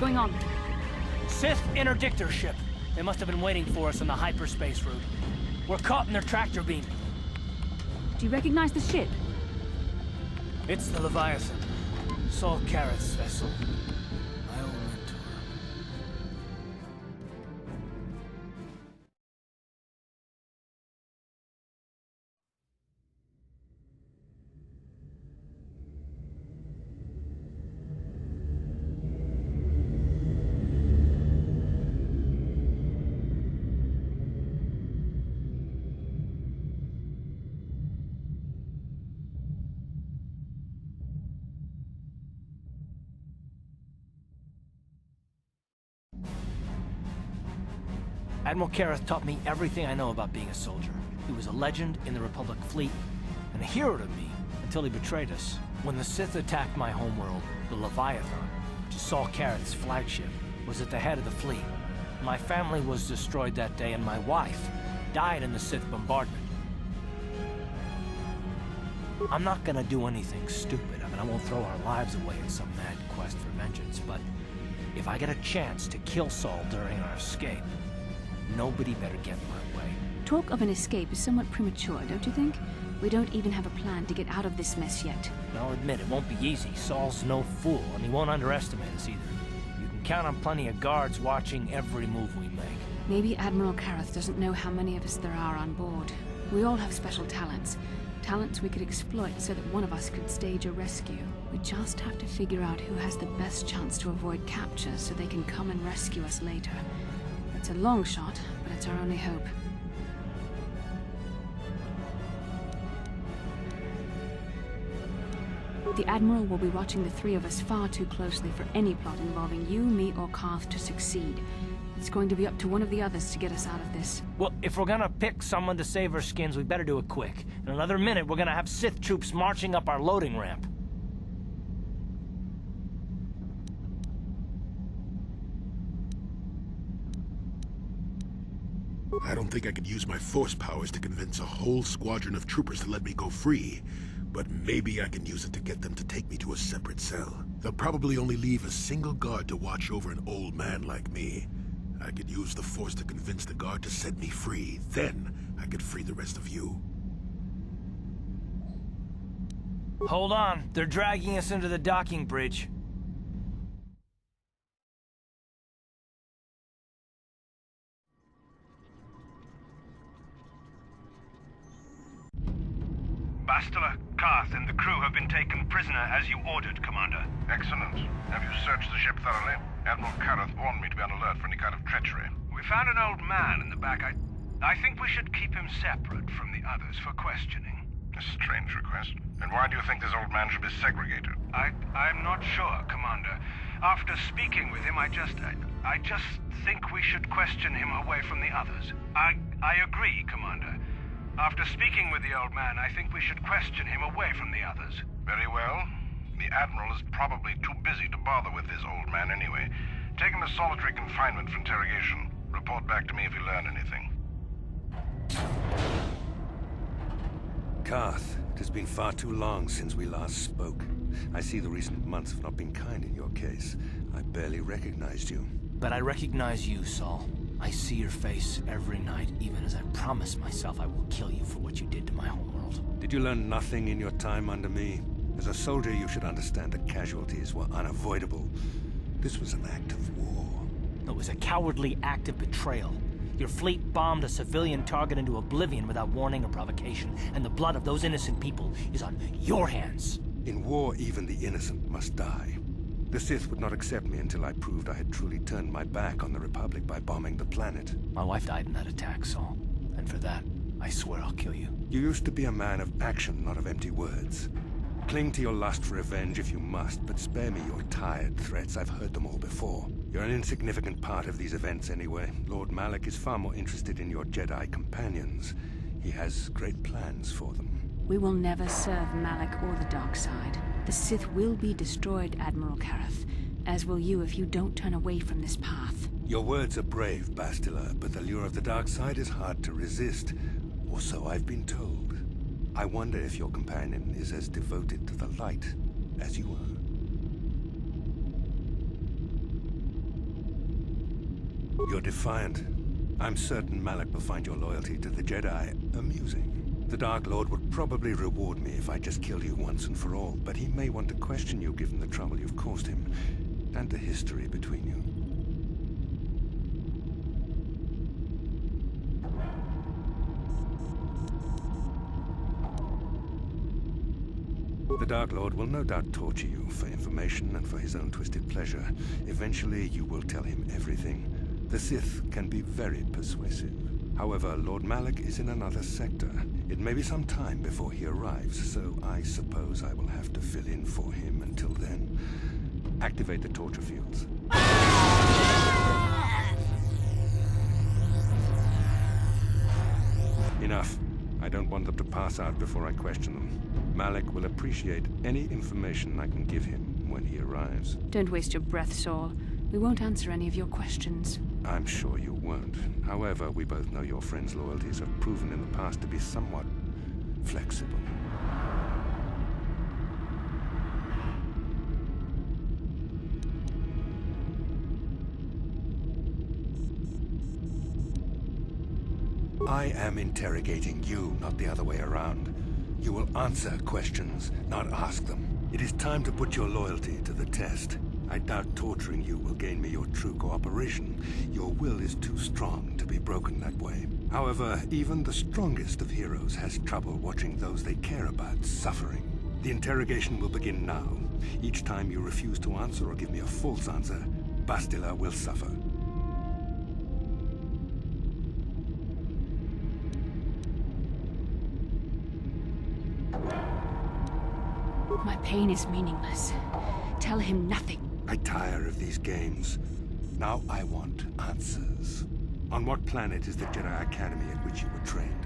going on? Sith interdictor ship. They must have been waiting for us on the hyperspace route. We're caught in their tractor beam. Do you recognize the ship? It's the Leviatan. Saul Karath's vessel. My old mentor. Admiral Karath taught me everything I know about being a soldier. He was a legend in the Republic fleet, and a hero to me until he betrayed us. When the Sith attacked my homeworld, the Leviathan, which is Saul Karath's flagship, was at the head of the fleet. My family was destroyed that day, and my wife died in the Sith bombardment. I'm not gonna do anything stupid. I mean, I won't throw our lives away in some mad quest for vengeance, but if I get a chance to kill Saul during our escape, nobody better get in my way. Talk of an escape is somewhat premature, don't you think? We don't even have a plan to get out of this mess yet. I'll admit, it won't be easy. Saul's no fool, and he won't underestimate us either. You can count on plenty of guards watching every move we make. Maybe Admiral Karath doesn't know how many of us there are on board. We all have special talents. Talents we could exploit so that one of us could stage a rescue. We just have to figure out who has the best chance to avoid capture so they can come and rescue us later. It's a long shot, but it's our only hope. The Admiral will be watching the three of us far too closely for any plot involving you, me, or Karth to succeed. It's going to be up to one of the others to get us out of this. Well, if we're gonna pick someone to save our skins, we better do it quick. In another minute, we're gonna have Sith troops marching up our loading ramp. I don't think I could use my force powers to convince a whole squadron of troopers to let me go free, but maybe I can use it to get them to take me to a separate cell. They'll probably only leave a single guard to watch over an old man like me. I could use the force to convince the guard to set me free. Then I could free the rest of you. Hold on, they're dragging us into the docking bridge. Bastila, Karth, and the crew have been taken prisoner as you ordered, Commander. Excellent. Have you searched the ship thoroughly? Admiral Karath warned me to be on alert for any kind of treachery. We found an old man in the back. I think we should keep him separate from the others for questioning. A strange request. And why do you think this old man should be segregated? I'm not sure, Commander. After speaking with him, I just think we should question him away from the others. I agree, Commander. After speaking with the old man, I think we should question him away from the others. Very well. The Admiral is probably too busy to bother with this old man anyway. Take him to solitary confinement for interrogation. Report back to me if you learn anything. Karth, it has been far too long since we last spoke. I see the recent months have not been kind in your case. I barely recognized you. But I recognize you, Saul. I see your face every night, even as I promise myself I will kill you for what you did to my homeworld. Did you learn nothing in your time under me? As a soldier, you should understand that casualties were unavoidable. This was an act of war. It was a cowardly act of betrayal. Your fleet bombed a civilian target into oblivion without warning or provocation, and the blood of those innocent people is on your hands. In war, even the innocent must die. The Sith would not accept me until I proved I had truly turned my back on the Republic by bombing the planet. My wife died in that attack, Saul. And for that, I swear I'll kill you. You used to be a man of action, not of empty words. Cling to your lust for revenge if you must, but spare me your tired threats. I've heard them all before. You're an insignificant part of these events anyway. Lord Malak is far more interested in your Jedi companions. He has great plans for them. We will never serve Malak or the dark side. The Sith will be destroyed, Admiral Karath, as will you if you don't turn away from this path. Your words are brave, Bastila, but the lure of the dark side is hard to resist. Or so I've been told. I wonder if your companion is as devoted to the light as you are. You're defiant. I'm certain Malak will find your loyalty to the Jedi amusing. The Dark Lord would probably reward me if I just killed you once and for all, but he may want to question you given the trouble you've caused him, and the history between you. The Dark Lord will no doubt torture you for information and for his own twisted pleasure. Eventually, you will tell him everything. The Sith can be very persuasive. However, Lord Malak is in another sector. It may be some time before he arrives, so I suppose I will have to fill in for him until then. Activate the torture fields. Enough. I don't want them to pass out before I question them. Malak will appreciate any information I can give him when he arrives. Don't waste your breath, Saul. We won't answer any of your questions. I'm sure you won't. However, we both know your friend's loyalties have proven in the past to be somewhat flexible. I am interrogating you, not the other way around. You will answer questions, not ask them. It is time to put your loyalty to the test. I doubt torturing you will gain me your true cooperation. Your will is too strong to be broken that way. However, even the strongest of heroes has trouble watching those they care about suffering. The interrogation will begin now. Each time you refuse to answer or give me a false answer, Bastila will suffer. My pain is meaningless. Tell him nothing. I tire of these games. Now I want answers. On what planet is the Jedi Academy at which you were trained?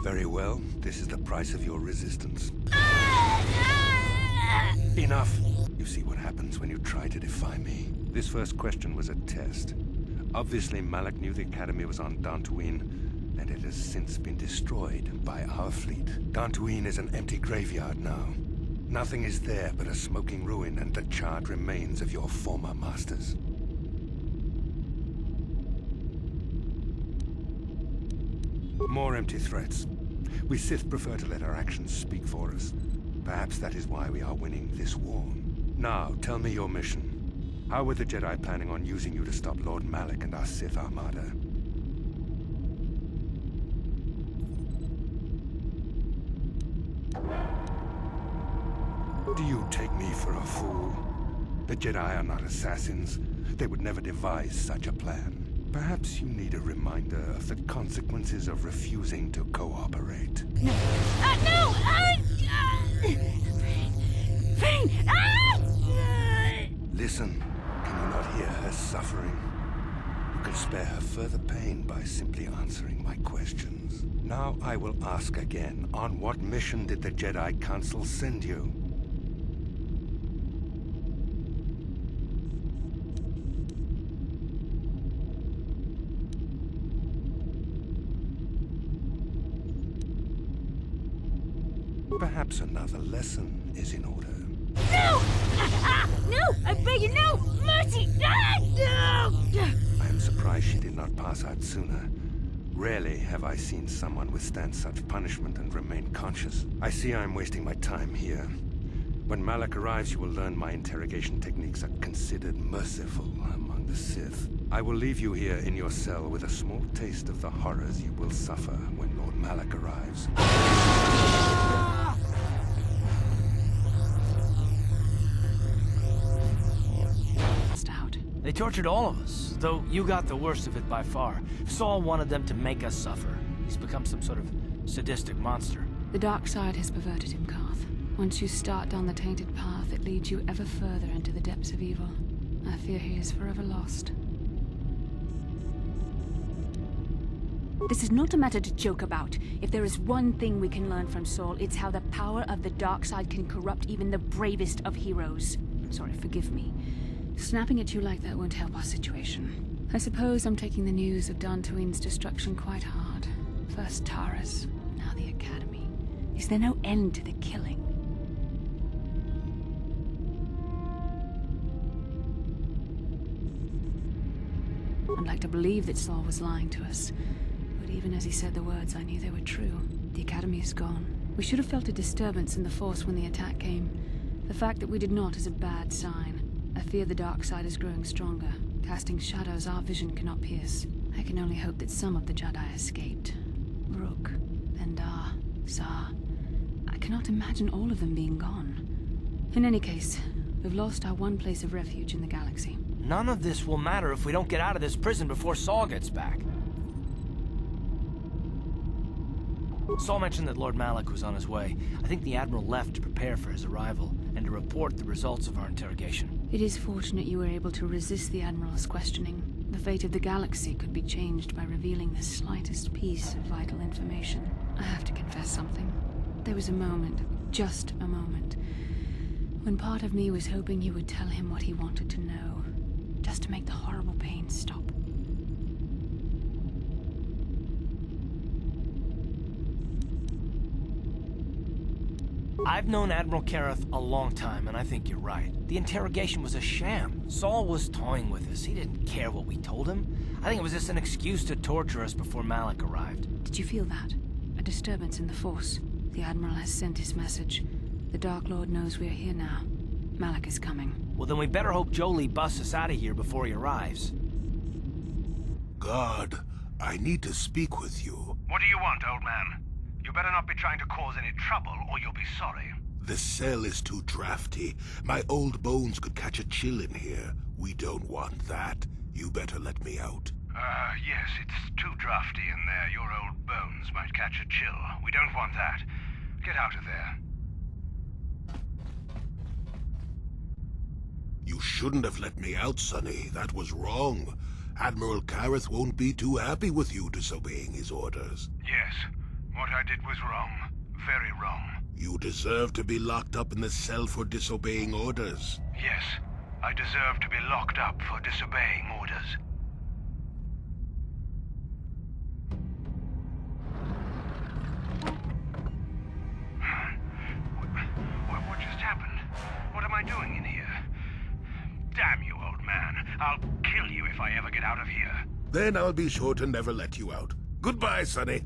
Very well. This is the price of your resistance. Enough! You see what happens when you try to defy me. This first question was a test. Obviously, Malak knew the Academy was on Dantooine, and it has since been destroyed by our fleet. Dantooine is an empty graveyard now. Nothing is there but a smoking ruin and the charred remains of your former masters. More empty threats. We Sith prefer to let our actions speak for us. Perhaps that is why we are winning this war. Now, tell me your mission. How were the Jedi planning on using you to stop Lord Malak and our Sith Armada? Do you take me for a fool? The Jedi are not assassins. They would never devise such a plan. Perhaps you need a reminder of the consequences of refusing to cooperate. No! No! Pain! Listen. Can you not hear her suffering? You can spare her further pain by simply answering my questions. Now I will ask again, on what mission did the Jedi Council send you? Perhaps another lesson is in order. No! No! I beg you, no! Mercy! No! I am surprised she did not pass out sooner. Rarely have I seen someone withstand such punishment and remain conscious. I see I am wasting my time here. When Malak arrives, you will learn my interrogation techniques are considered merciful among the Sith. I will leave you here in your cell with a small taste of the horrors you will suffer when Lord Malak arrives. They tortured all of us, though you got the worst of it by far. Saul wanted them to make us suffer. He's become some sort of sadistic monster. The dark side has perverted him, Carth. Once you start down the tainted path, it leads you ever further into the depths of evil. I fear he is forever lost. This is not a matter to joke about. If there is one thing we can learn from Saul, it's how the power of the dark side can corrupt even the bravest of heroes. I'm sorry, forgive me. Snapping at you like that won't help our situation. I suppose I'm taking the news of Dantooine's destruction quite hard. First Taras, now the Academy. Is there no end to the killing? I'd like to believe that Saul was lying to us. But even as he said the words, I knew they were true. The Academy is gone. We should have felt a disturbance in the Force when the attack came. The fact that we did not is a bad sign. I fear the dark side is growing stronger, casting shadows our vision cannot pierce. I can only hope that some of the Jedi escaped. Rook, Bendar, Zar. I cannot imagine all of them being gone. In any case, we've lost our one place of refuge in the galaxy. None of this will matter if we don't get out of this prison before Saul gets back. Saul mentioned that Lord Malak was on his way. I think the Admiral left to prepare for his arrival and to report the results of our interrogation. It is fortunate you were able to resist the Admiral's questioning. The fate of the galaxy could be changed by revealing the slightest piece of vital information. I have to confess something. There was a moment, just a moment, when part of me was hoping you would tell him what he wanted to know, just to make the horrible pain stop. I've known Admiral Kareth a long time, and I think you're right. The interrogation was a sham. Saul was toying with us. He didn't care what we told him. I think it was just an excuse to torture us before Malak arrived. Did you feel that? A disturbance in the Force. The Admiral has sent his message. The Dark Lord knows we are here now. Malak is coming. Well, then we better hope Jolie busts us out of here before he arrives. God, I need to speak with you. What do you want, old man? You better not be trying to cause any trouble, or you'll be sorry. The cell is too drafty. My old bones could catch a chill in here. We don't want that. You better let me out. Yes, it's too drafty in there. Your old bones might catch a chill. We don't want that. Get out of there. You shouldn't have let me out, Sonny. That was wrong. Admiral Kareth won't be too happy with you disobeying his orders. Yes, what I did was wrong. Very wrong. You deserve to be locked up in the cell for disobeying orders. Yes, I deserve to be locked up for disobeying orders. What just happened? What am I doing in here? Damn you, old man. I'll kill you if I ever get out of here. Then I'll be sure to never let you out. Goodbye, Sonny.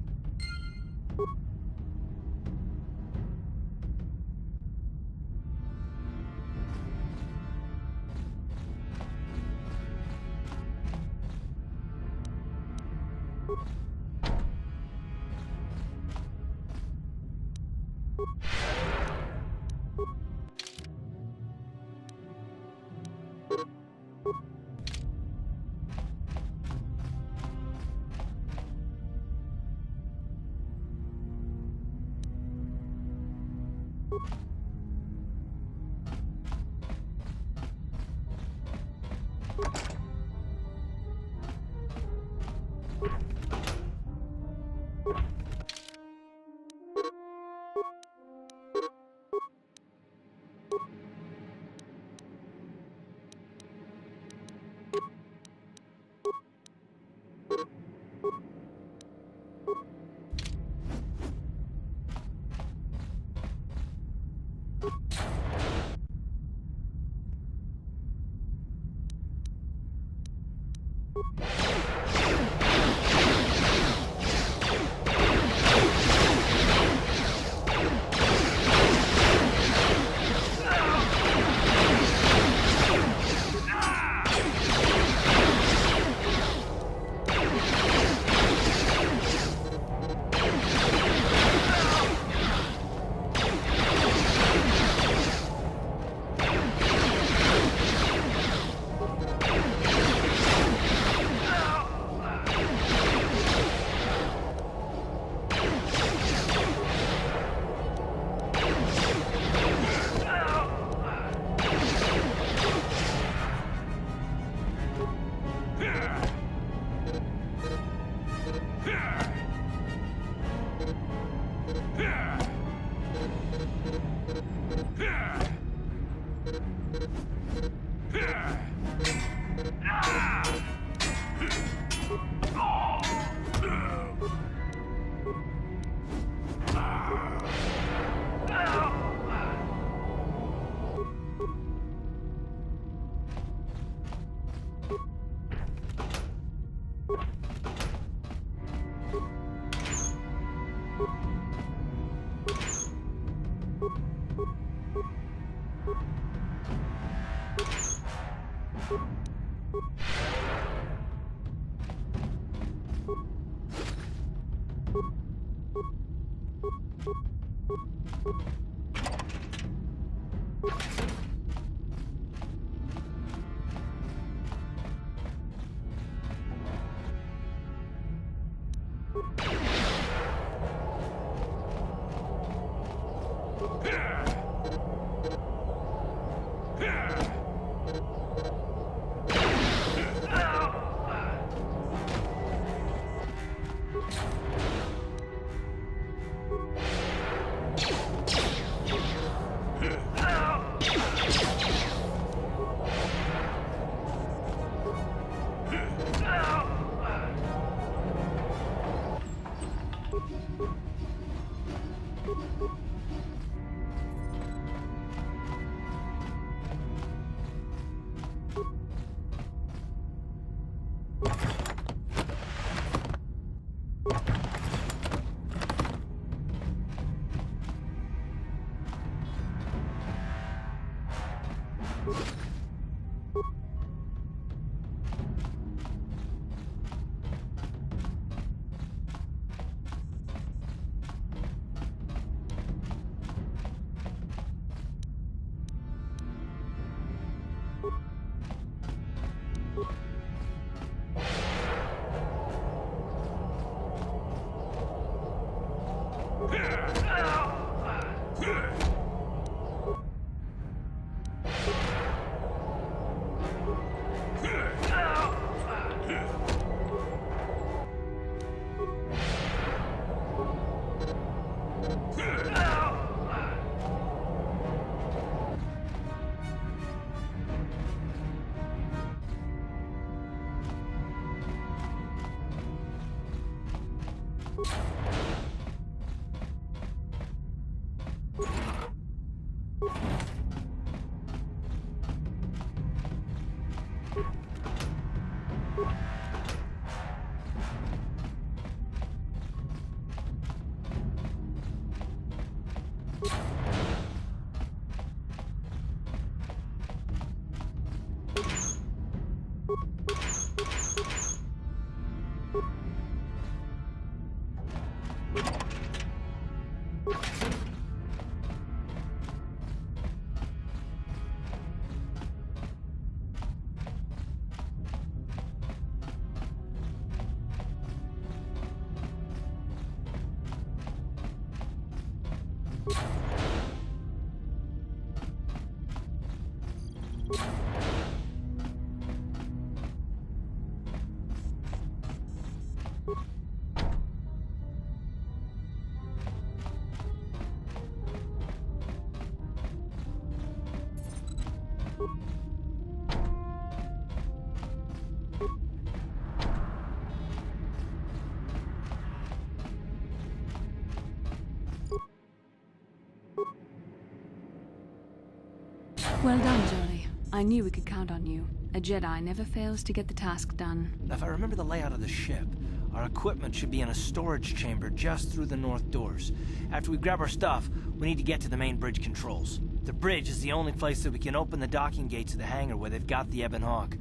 Well done, Jolie. I knew we could count on you. A Jedi never fails to get the task done. If I remember the layout of the ship, our equipment should be in a storage chamber just through the north doors. After we grab our stuff, we need to get to the main bridge controls. The bridge is the only place that we can open the docking gates of the hangar where they've got the Ebon Hawk.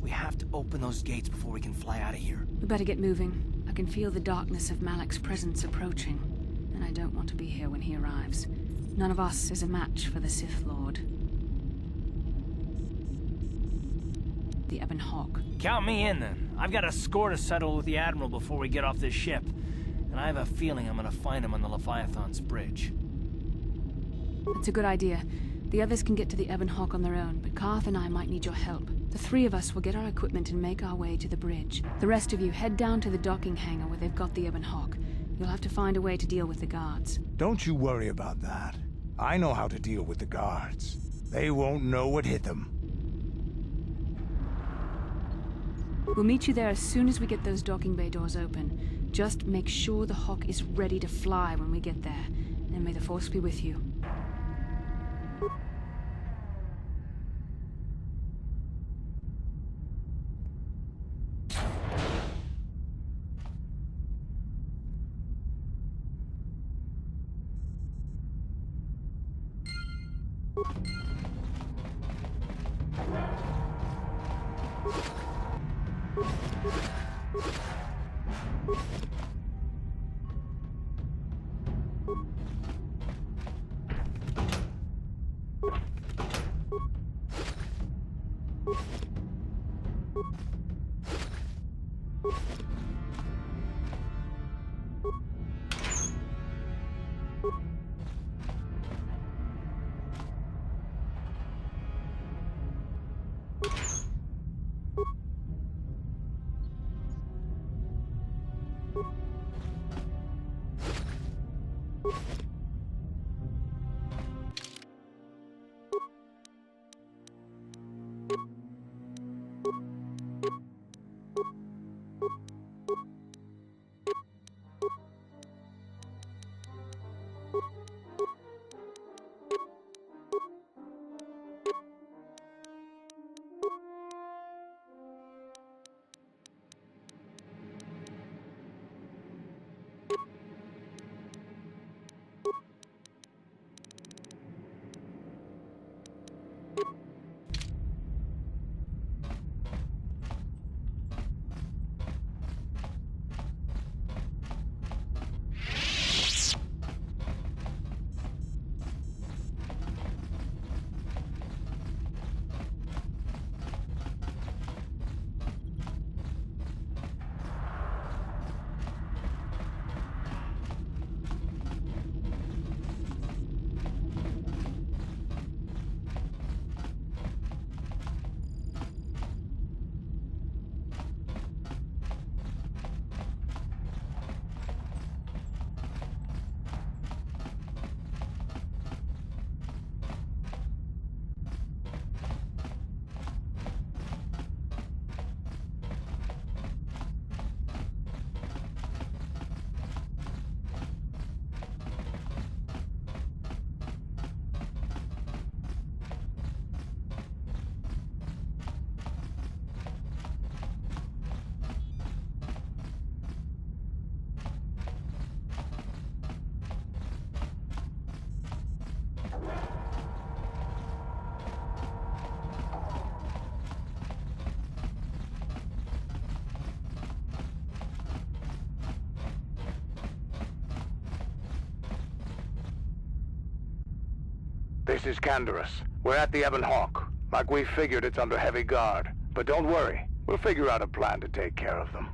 We have to open those gates before we can fly out of here. We better get moving. I can feel the darkness of Malak's presence approaching, and I don't want to be here when he arrives. None of us is a match for the Sith Lord. The Ebon Hawk. Count me in, then. I've got a score to settle with the Admiral before we get off this ship. And I have a feeling I'm gonna find him on the Leviathan's bridge. That's a good idea. The others can get to the Ebon Hawk on their own, but Karth and I might need your help. The three of us will get our equipment and make our way to the bridge. The rest of you head down to the docking hangar where they've got the Ebon Hawk. You'll have to find a way to deal with the guards. Don't you worry about that. I know how to deal with the guards. They won't know what hit them. We'll meet you there as soon as we get those docking bay doors open. Just make sure the Hawk is ready to fly when we get there. And may the Force be with you. This is Canderous. We're at the Ebon Hawk. Like we figured, it's under heavy guard. But don't worry, we'll figure out a plan to take care of them.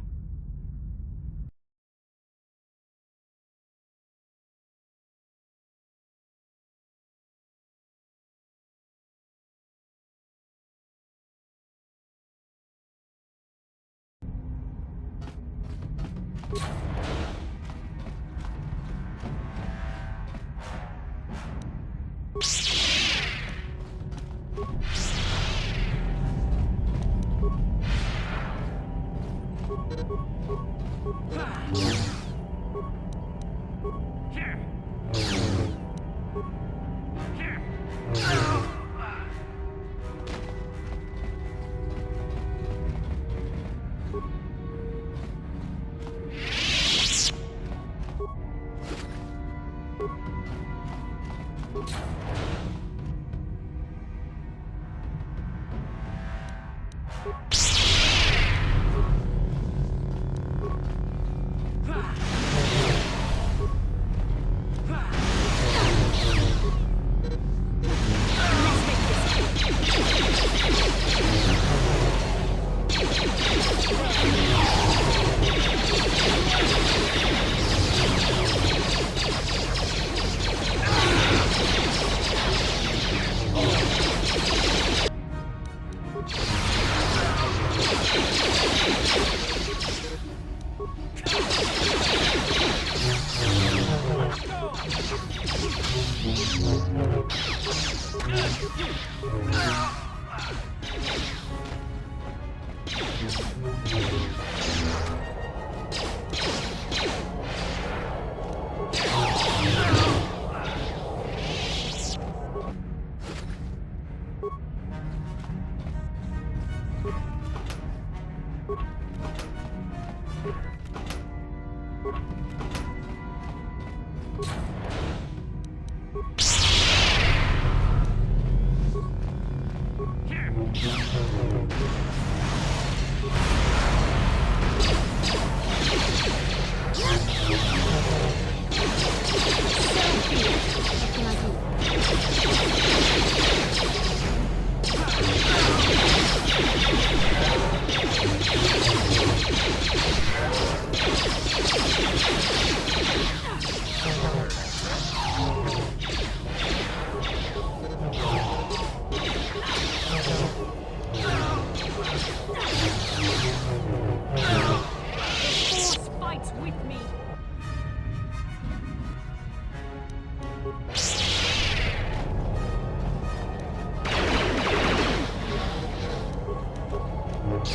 You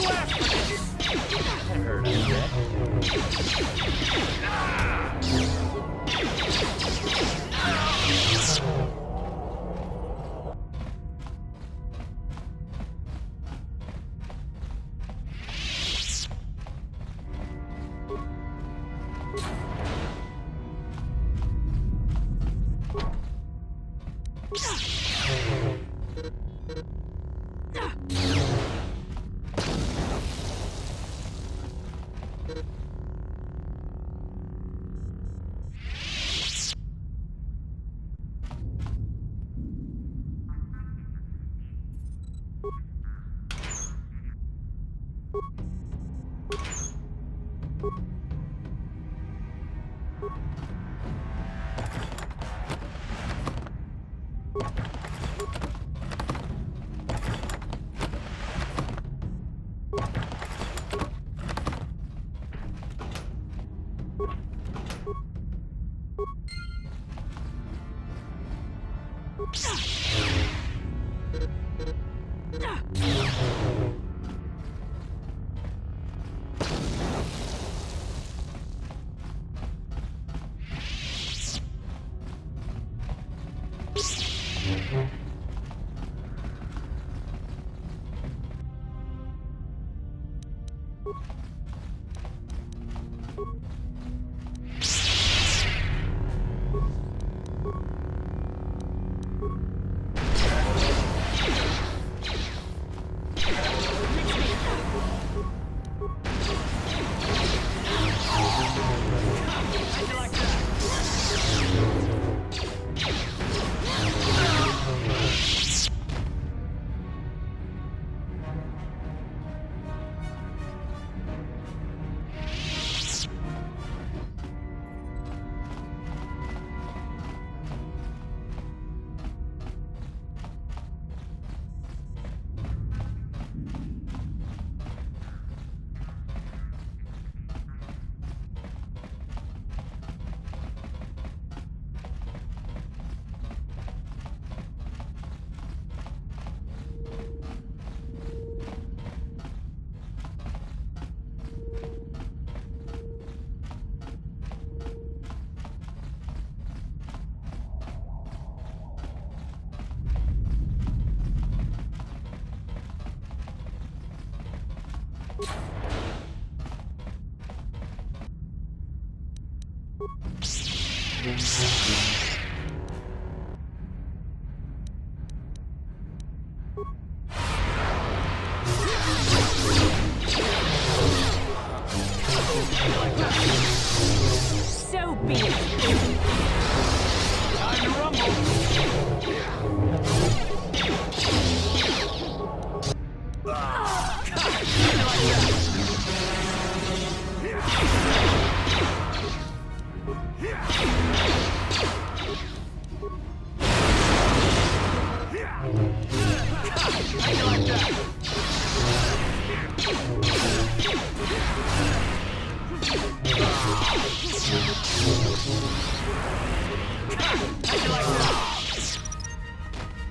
asked for this! That hurt, I So be it. Time to rumble!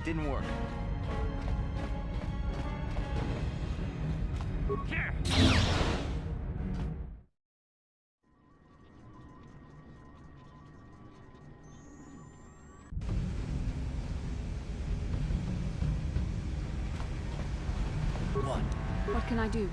Didn't work. What? What can I do?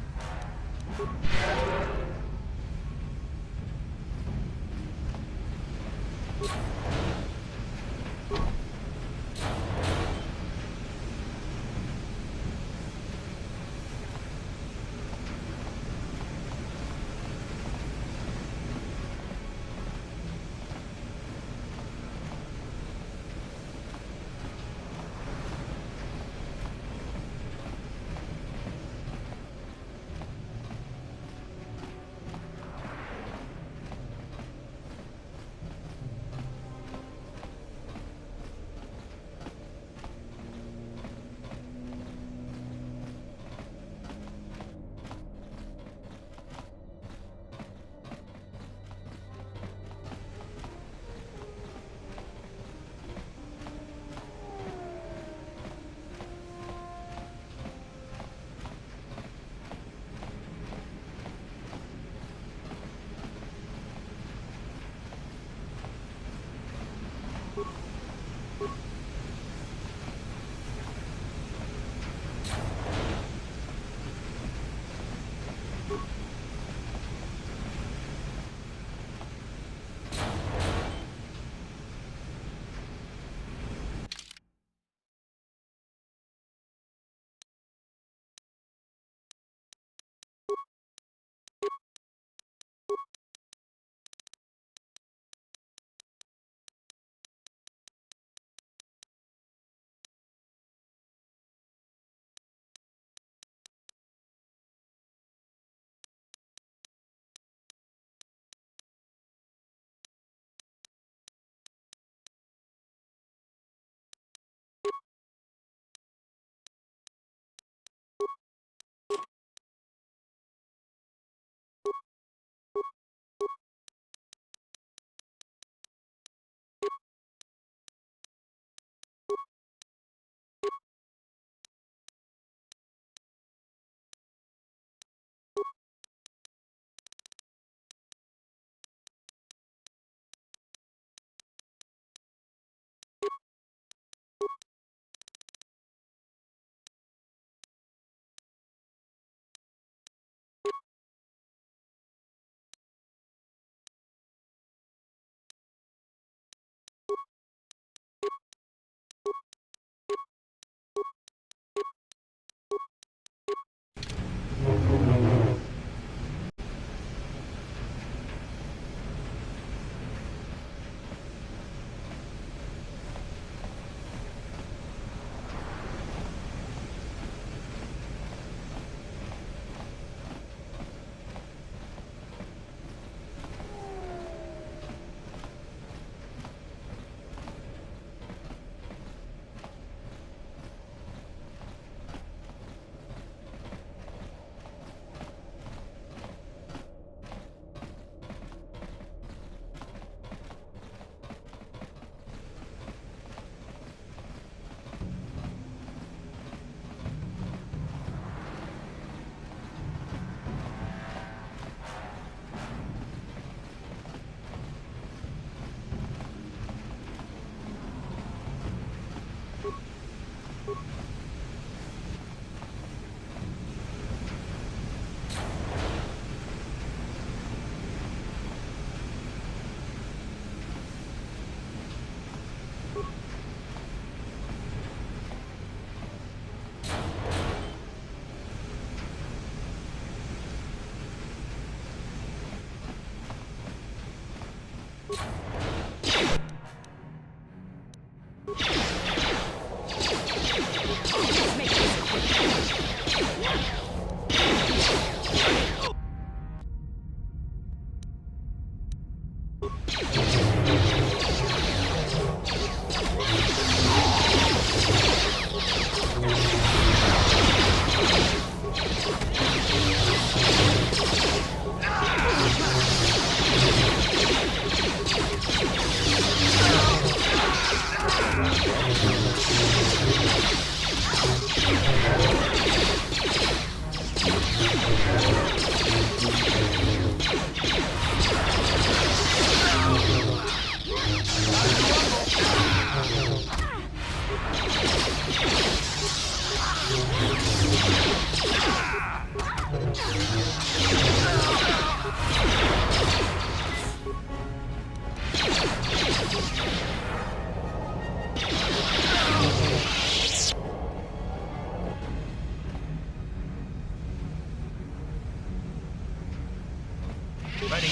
Ready?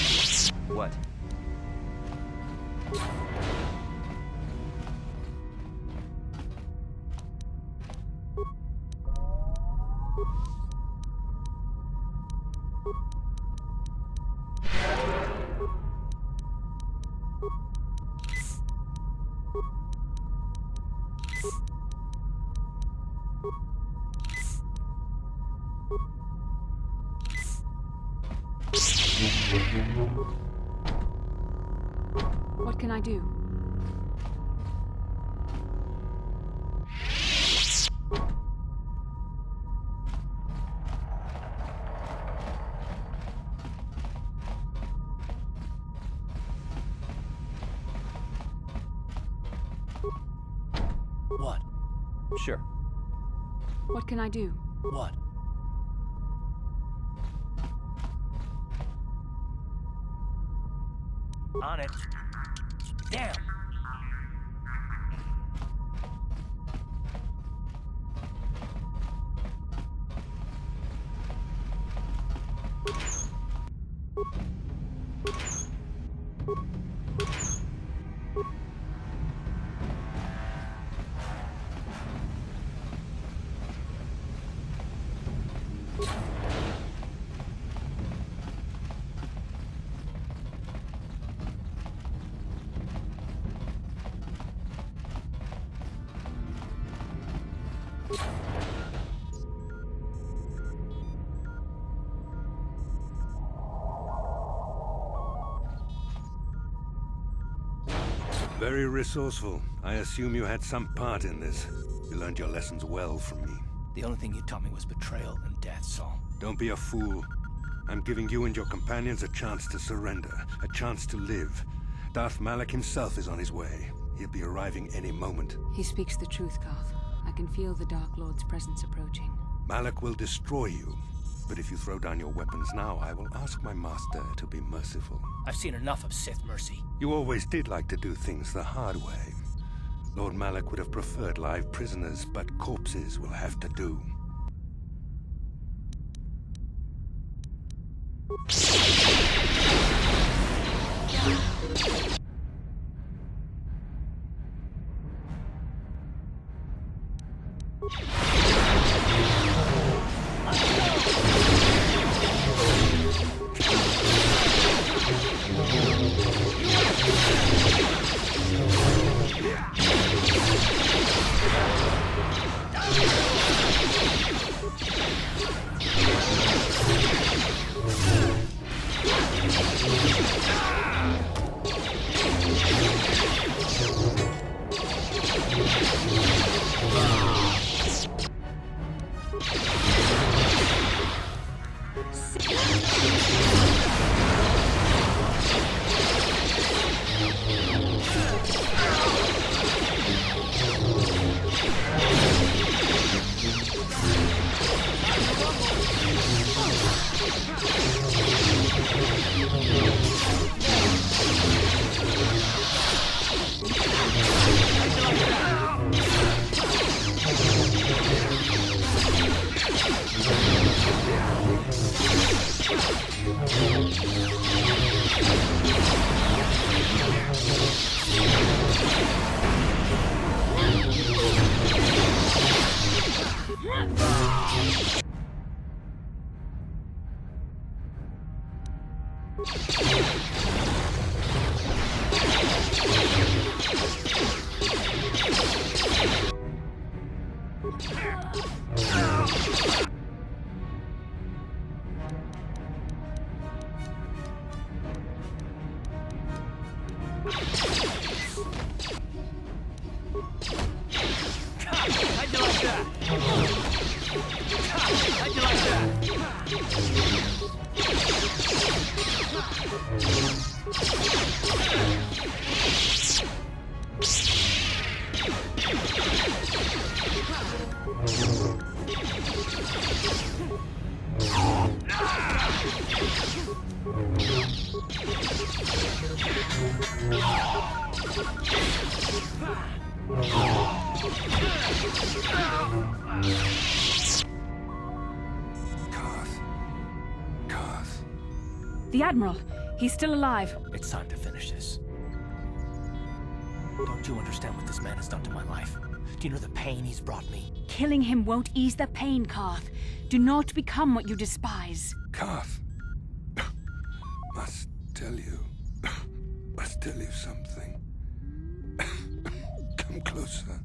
What? What can I do? What? Sure. What can I do? What? On it. Damn! Very resourceful. I assume you had some part in this. You learned your lessons well from me. The only thing you taught me was betrayal and death, Saul. Don't be a fool. I'm giving you and your companions a chance to surrender, a chance to live. Darth Malak himself is on his way. He'll be arriving any moment. He speaks the truth, Carth. I can feel the Dark Lord's presence approaching. Malak will destroy you. But if you throw down your weapons now, I will ask my master to be merciful. I've seen enough of Sith mercy. You always did like to do things the hard way. Lord Malak would have preferred live prisoners, but corpses will have to do. How'd you like that? How'd you like that? Karth. The Admiral. He's still alive. It's time to finish this. Don't you understand what this man has done to my life? Do you know the pain he's brought me? Killing him won't ease the pain, Karth. Do not become what you despise. Karth. Must tell you something. Come closer.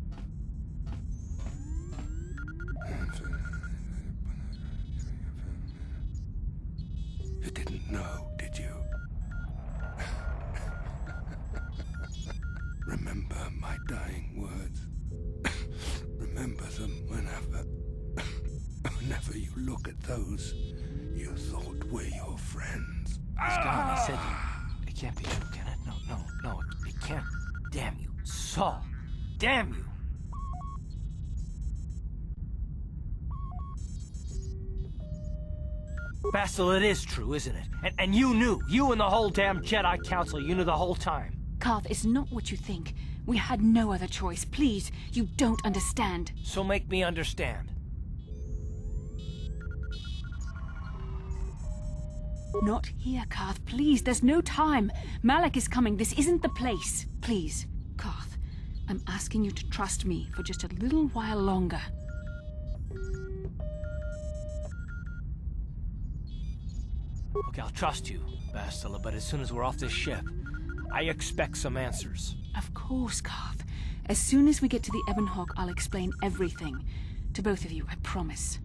You didn't know, did you? Remember my dying words. Remember them whenever you look at those you thought were your friends. He's gone. He said it can't be true, can it? No, it can't. Damn you, Saul. Damn you. Bastel, it is true, isn't it? And you knew. You and the whole damn Jedi Council, you knew the whole time. Karth, it's not what you think. We had no other choice. Please, you don't understand. So make me understand. Not here, Karth. Please, there's no time. Malak is coming. This isn't the place. Please, Karth, I'm asking you to trust me for just a little while longer. Okay, I'll trust you, Bastila, but as soon as we're off this ship, I expect some answers. Of course, Karth. As soon as we get to the Ebon Hawk, I'll explain everything. To both of you, I promise.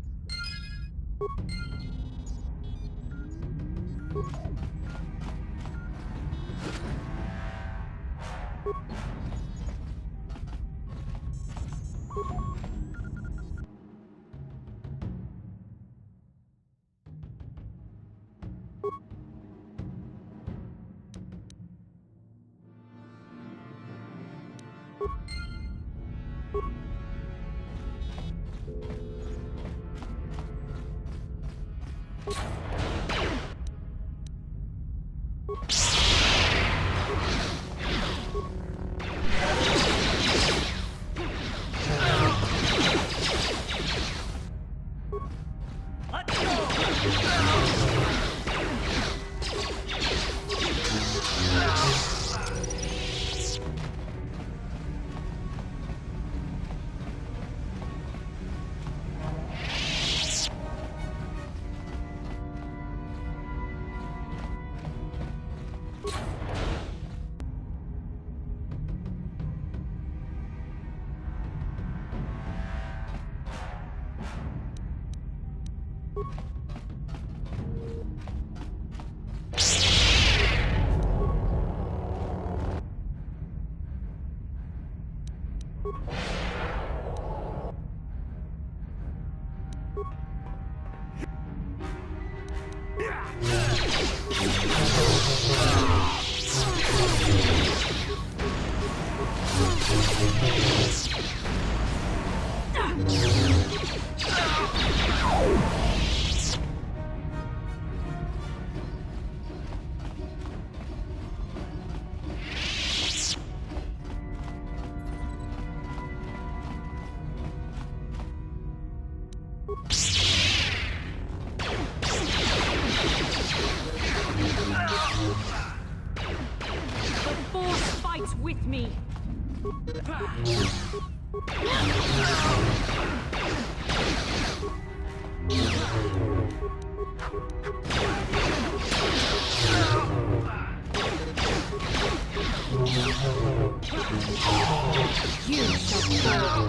With me. You shall fall.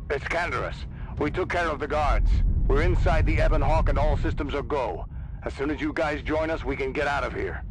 It's Canderous. We took care of the guards. We're inside the Ebon Hawk and all systems are go. As soon as you guys join us, we can get out of here.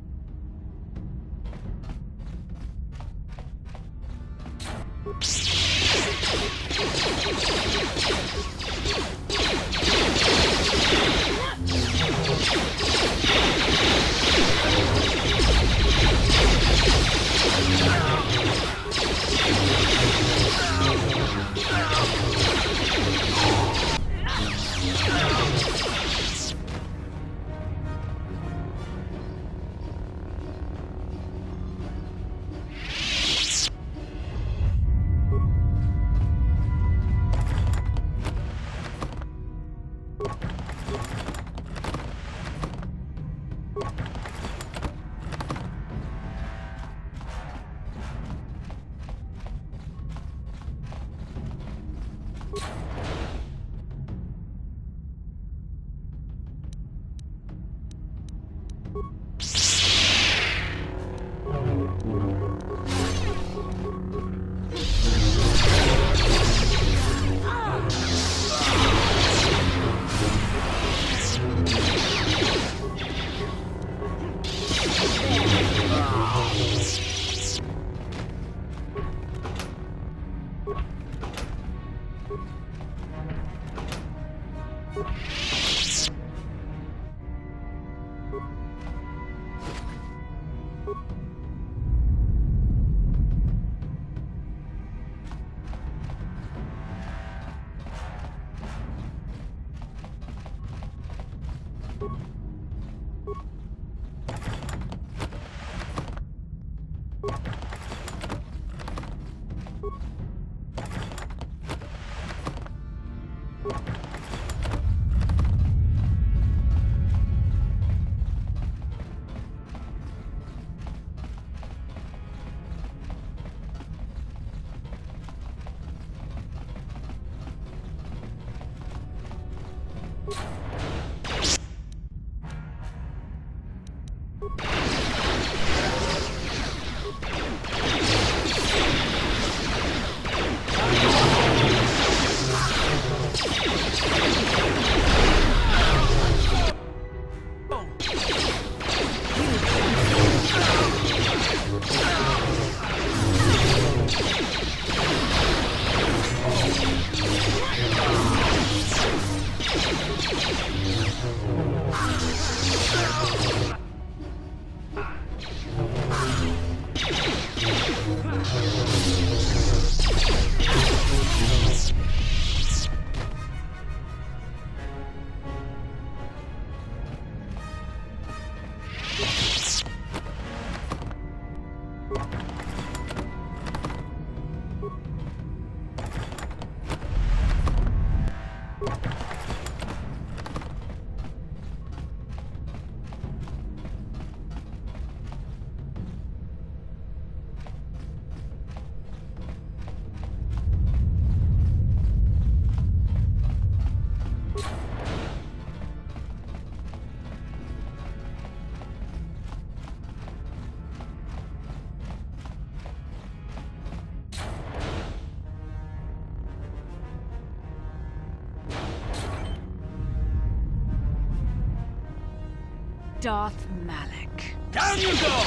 Darth Malak. Down you go!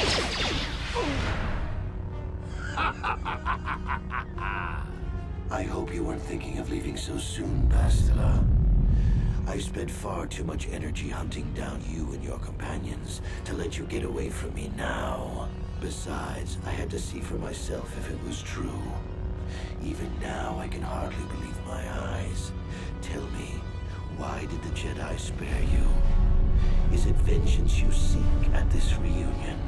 I hope you weren't thinking of leaving so soon, Bastila. I spent far too much energy hunting down you and your companions to let you get away from me now. Besides, I had to see for myself if it was true. Even now, I can hardly believe my eyes. Tell me, why did the Jedi spare you? Is it vengeance you seek at this reunion?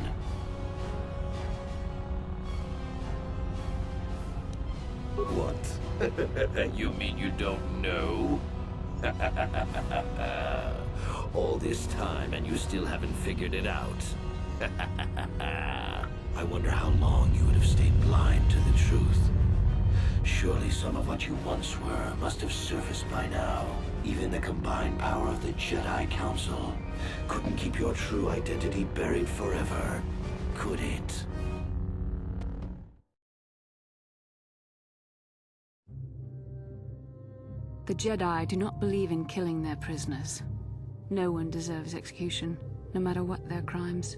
What? You mean you don't know? All this time and you still haven't figured it out? I wonder how long you would have stayed blind to the truth. Surely some of what you once were must have surfaced by now. Even the combined power of the Jedi Council couldn't keep your true identity buried forever, could it? The Jedi do not believe in killing their prisoners. No one deserves execution, no matter what their crimes.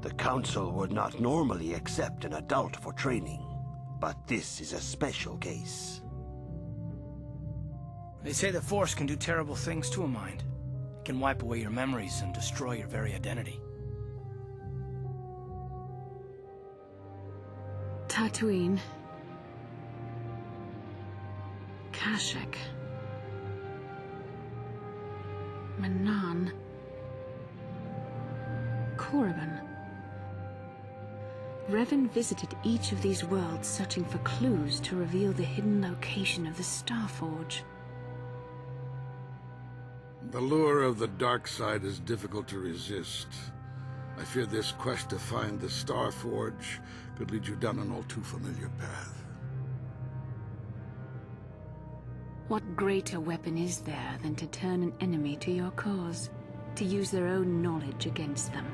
The Council would not normally accept an adult for training, but this is a special case. They say the Force can do terrible things to a mind. It can wipe away your memories and destroy your very identity. Tatooine. Kashyyyk. Manaan. Korriban. Revan visited each of these worlds searching for clues to reveal the hidden location of the Starforge. The lure of the dark side is difficult to resist. I fear this quest to find the Starforge could lead you down an all too familiar path. What greater weapon is there than to turn an enemy to your cause, to use their own knowledge against them?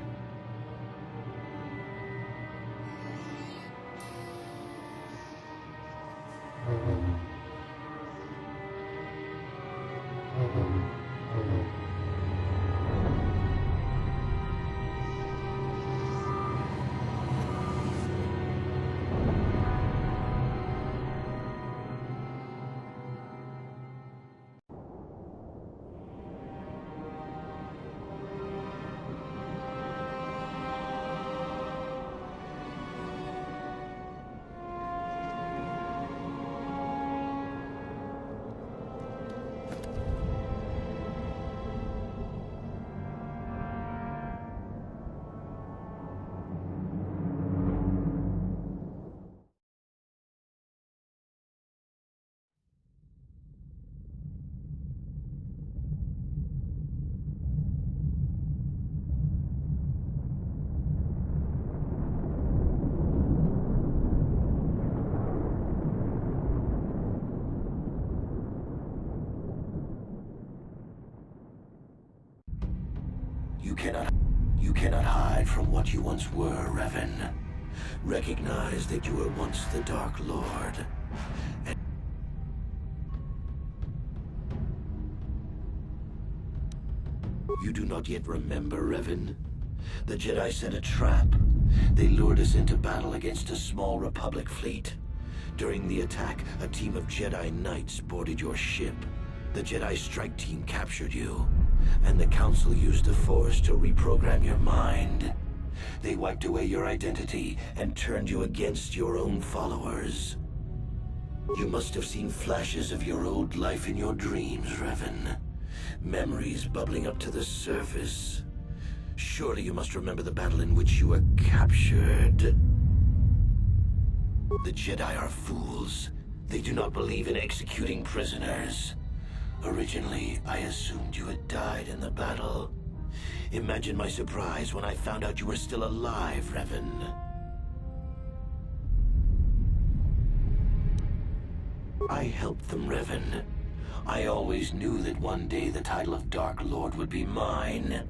You cannot hide from what you once were, Revan. Recognize that you were once the Dark Lord. And you do not yet remember, Revan? The Jedi set a trap. They lured us into battle against a small Republic fleet. During the attack, a team of Jedi Knights boarded your ship. The Jedi strike team captured you, and the Council used the Force to reprogram your mind. They wiped away your identity and turned you against your own followers. You must have seen flashes of your old life in your dreams, Revan. Memories bubbling up to the surface. Surely you must remember the battle in which you were captured. The Jedi are fools. They do not believe in executing prisoners. Originally, I assumed you had died in the battle. Imagine my surprise when I found out you were still alive, Revan. I helped them, Revan. I always knew that one day the title of Dark Lord would be mine.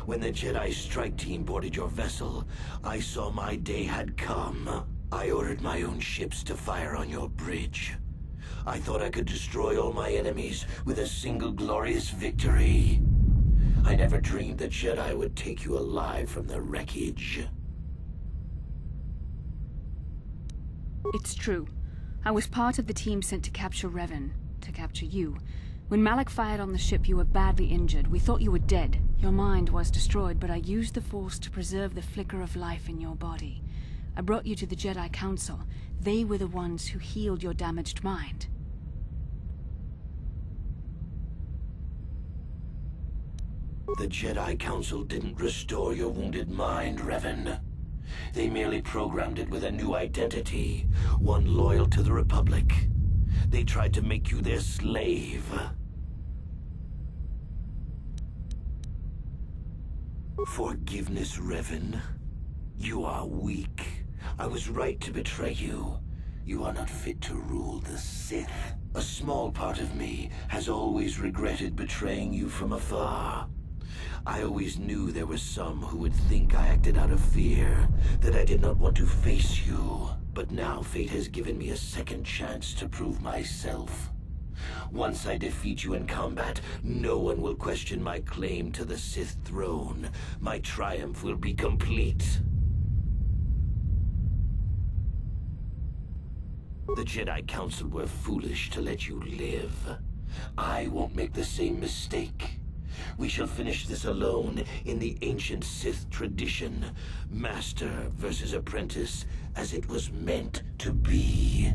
When the Jedi strike team boarded your vessel, I saw my day had come. I ordered my own ships to fire on your bridge. I thought I could destroy all my enemies with a single glorious victory. I never dreamed the Jedi would take you alive from the wreckage. It's true. I was part of the team sent to capture Revan, to capture you. When Malak fired on the ship, you were badly injured. We thought you were dead. Your mind was destroyed, but I used the Force to preserve the flicker of life in your body. I brought you to the Jedi Council. They were the ones who healed your damaged mind. The Jedi Council didn't restore your wounded mind, Revan. They merely programmed it with a new identity, one loyal to the Republic. They tried to make you their slave. Forgiveness, Revan. You are weak. I was right to betray you. You are not fit to rule the Sith. A small part of me has always regretted betraying you from afar. I always knew there were some who would think I acted out of fear, that I did not want to face you. But now fate has given me a second chance to prove myself. Once I defeat you in combat, no one will question my claim to the Sith throne. My triumph will be complete. The Jedi Council were foolish to let you live. I won't make the same mistake. We shall finish this alone in the ancient Sith tradition. Master versus apprentice, as it was meant to be.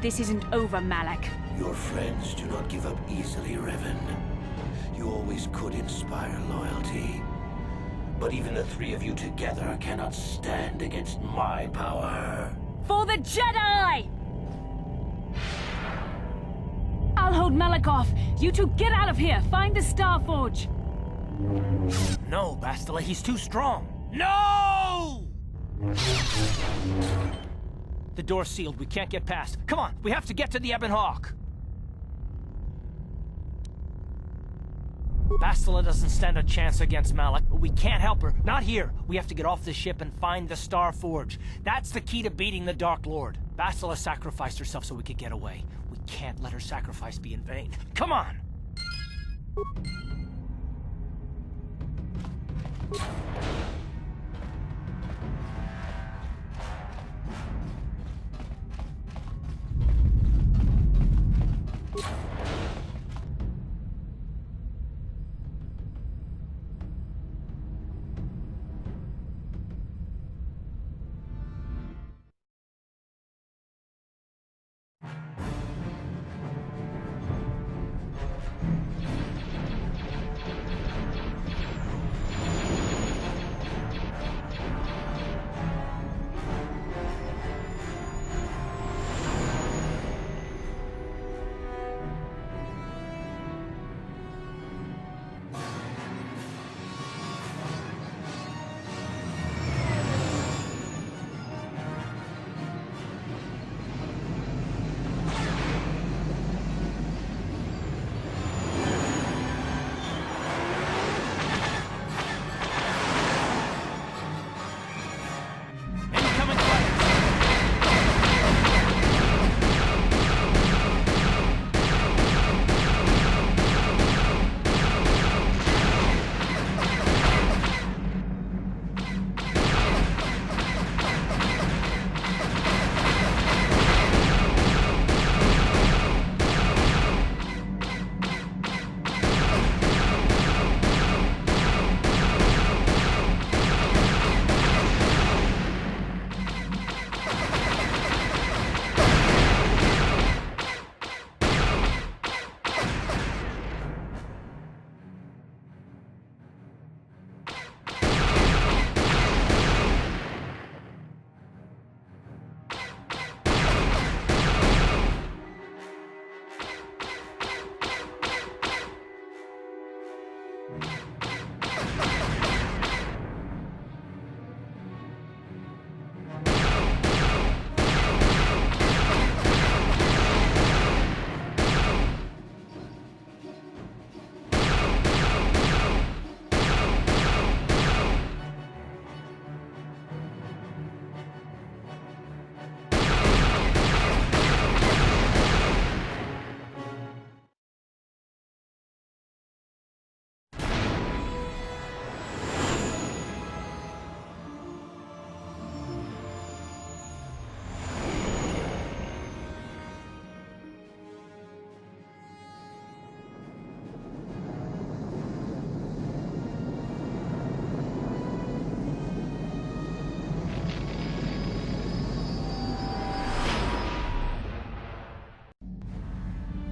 This isn't over, Malak. Your friends do not give up easily, Revan. You always could inspire loyalty. But even the three of you together cannot stand against my power. For the Jedi! I'll hold Malak off. You two get out of here. Find the Star Forge. No, Bastila, he's too strong. No! The door's sealed. We can't get past. Come on, we have to get to the Ebon Hawk. Bastila doesn't stand a chance against Malak, but we can't help her. Not here. We have to get off the ship and find the Star Forge. That's the key to beating the Dark Lord. Bastila sacrificed herself so we could get away. We can't let her sacrifice be in vain. Come on!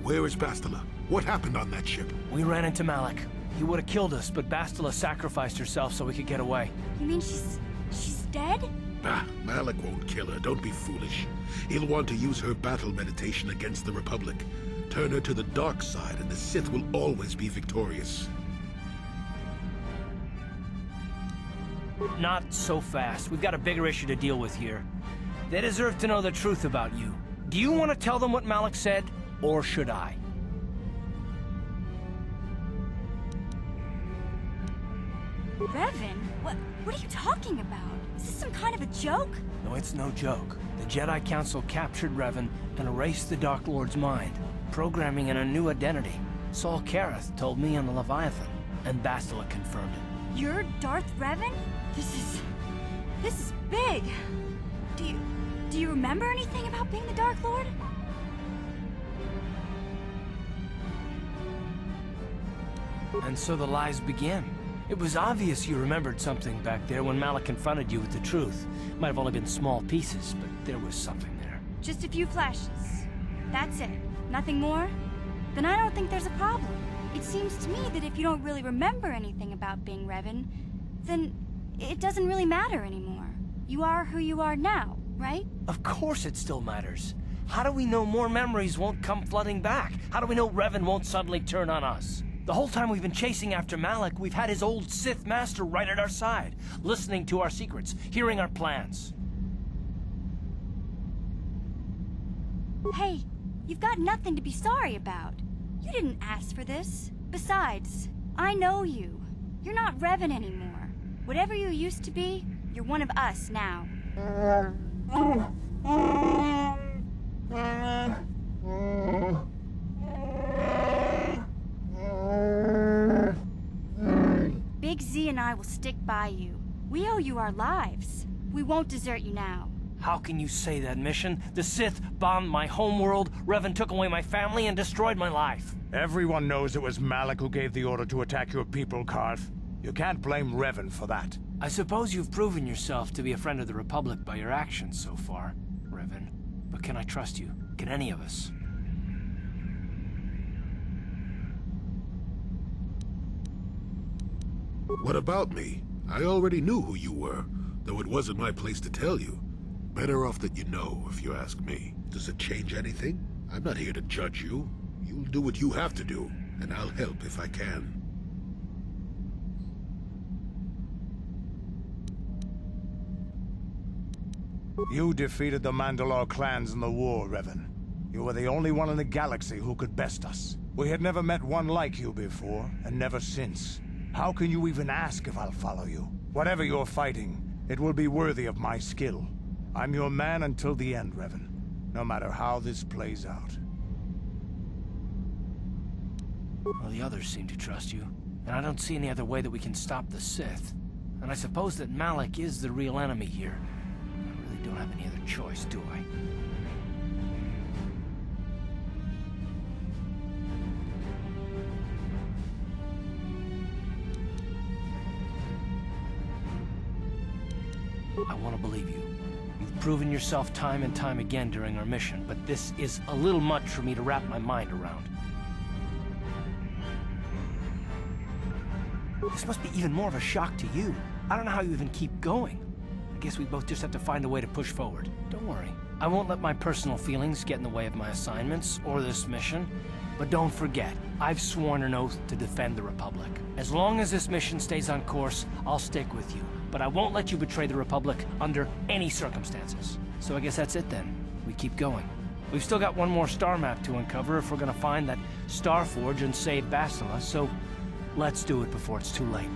Where is Bastila? What happened on that ship? We ran into Malak. He would have killed us, but Bastila sacrificed herself so we could get away. You mean she's dead? Ah, Malak won't kill her. Don't be foolish. He'll want to use her battle meditation against the Republic. Turn her to the dark side, and the Sith will always be victorious. Not so fast. We've got a bigger issue to deal with here. They deserve to know the truth about you. Do you want to tell them what Malak said, or should I? Revan? What are you talking about? Is this some kind of a joke? No, it's no joke. The Jedi Council captured Revan and erased the Dark Lord's mind, programming in a new identity. Saul Kareth told me on the Leviathan, and Bastila confirmed it. You're Darth Revan? This is big. Do Do you remember anything about being the Dark Lord? And so the lies began. It was obvious you remembered something back there when Malik confronted you with the truth. Might have only been small pieces, but there was something there. Just a few flashes. That's it. Nothing more? Then I don't think there's a problem. It seems to me that if you don't really remember anything about being Revan, then it doesn't really matter anymore. You are who you are now, right? Of course it still matters. How do we know more memories won't come flooding back? How do we know Revan won't suddenly turn on us? The whole time we've been chasing after Malik, we've had his old Sith master right at our side, listening to our secrets, hearing our plans. Hey, you've got nothing to be sorry about. You didn't ask for this. Besides, I know you. You're not Revan anymore. Whatever you used to be, you're one of us now. Big Z and I will stick by you. We owe you our lives. We won't desert you now. How can you say that, Mission? The Sith bombed my homeworld, Revan took away my family, and destroyed my life. Everyone knows it was Malik who gave the order to attack your people, Karth. You can't blame Revan for that. I suppose you've proven yourself to be a friend of the Republic by your actions so far, Revan. But can I trust you? Can any of us? What about me? I already knew who you were, though it wasn't my place to tell you. Better off that you know, if you ask me. Does it change anything? I'm not here to judge you. You'll do what you have to do, and I'll help if I can. You defeated the Mandalore clans in the war, Revan. You were the only one in the galaxy who could best us. We had never met one like you before, and never since. How can you even ask if I'll follow you? Whatever you're fighting, it will be worthy of my skill. I'm your man until the end, Revan. No matter how this plays out. Well, the others seem to trust you, and I don't see any other way that we can stop the Sith. And I suppose that Malik is the real enemy here. I really don't have any other choice, do I? I want to believe you. You've proven yourself time and time again during our mission, but this is a little much for me to wrap my mind around. This must be even more of a shock to you. I don't know how you even keep going. I guess we both just have to find a way to push forward. Don't worry. I won't let my personal feelings get in the way of my assignments or this mission. But don't forget, I've sworn an oath to defend the Republic. As long as this mission stays on course, I'll stick with you. But I won't let you betray the Republic under any circumstances. So I guess that's it then. We keep going. We've still got one more star map to uncover if we're gonna find that Star Forge and save Bastila, so let's do it before it's too late.